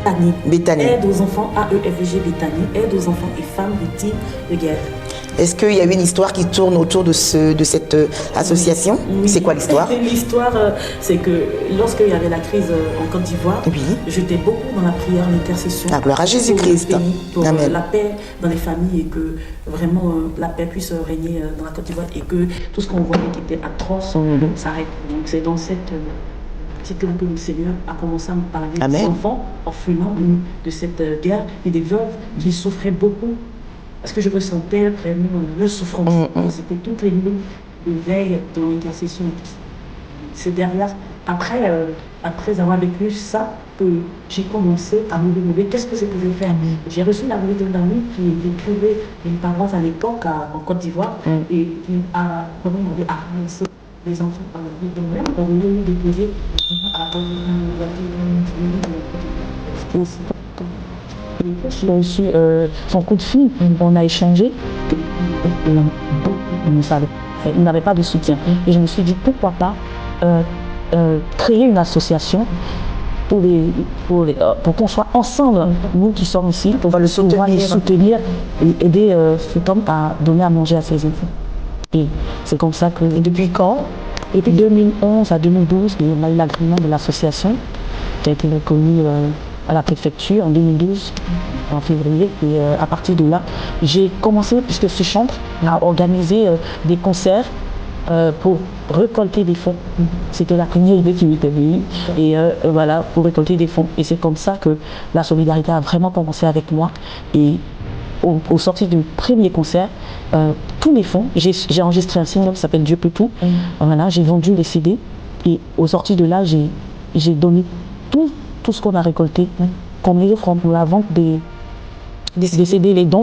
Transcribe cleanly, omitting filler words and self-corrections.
Béthanie. Béthanie. Aide aux enfants, AEFG Béthanie, aide aux enfants et femmes victimes de guerre. Est-ce qu'il y a une histoire qui tourne autour de cette association? Oui. C'est quoi l'histoire? L'histoire, c'est que lorsqu'il y avait la crise en Côte d'Ivoire, Oui. j'étais beaucoup dans la prière, l'intercession. La gloire à Jésus-Christ. Pour le pays, pour Amen. la paix dans les familles et que vraiment la paix puisse régner dans la Côte d'Ivoire et que tout ce qu'on voyait qui était atroce s'arrête. Donc c'est dans cette là que le Seigneur a commencé à me parler Amen. des enfants orphelins de cette guerre et des veuves qui souffraient beaucoup. Parce que je ressentais vraiment leur souffrance. C'était toutes les nuits de veille dans l'intercession. C'est derrière, après avoir vécu ça, que j'ai commencé à me demander qu'est-ce que je pouvais faire. J'ai reçu la visite d'un ami qui trouvait une paroisse à l'époque en Côte d'Ivoire et qui a demandé à les enfants par la vie de même, on venait déposer j'ai reçu son coup de fil, on a échangé. Il n'avait pas de soutien. Et je me suis dit pourquoi pas créer une association pour qu'on soit ensemble, nous qui sommes ici, pour pouvoir les soutenir et aider cet homme à donner à manger à ses enfants. Et c'est comme ça que... Et depuis quand? Depuis 2011 à 2012, on a eu l'agrément de l'association qui a été reconnu à la préfecture en 2012, en février. Et à partir de là, j'ai commencé, puisque ce chantre, à organiser des concerts pour récolter des fonds. C'était la première idée qui m'était venue. Et voilà, pour récolter des fonds. Et c'est comme ça que la solidarité a vraiment commencé avec moi. Et au sortir du premier concert, tous les fonds, j'ai enregistré un single qui s'appelle Dieu peut tout. Voilà, j'ai vendu les CD. Et au sortir de là, j'ai donné tout ce qu'on a récolté, qu'on offre pour la vente des CD, les dons.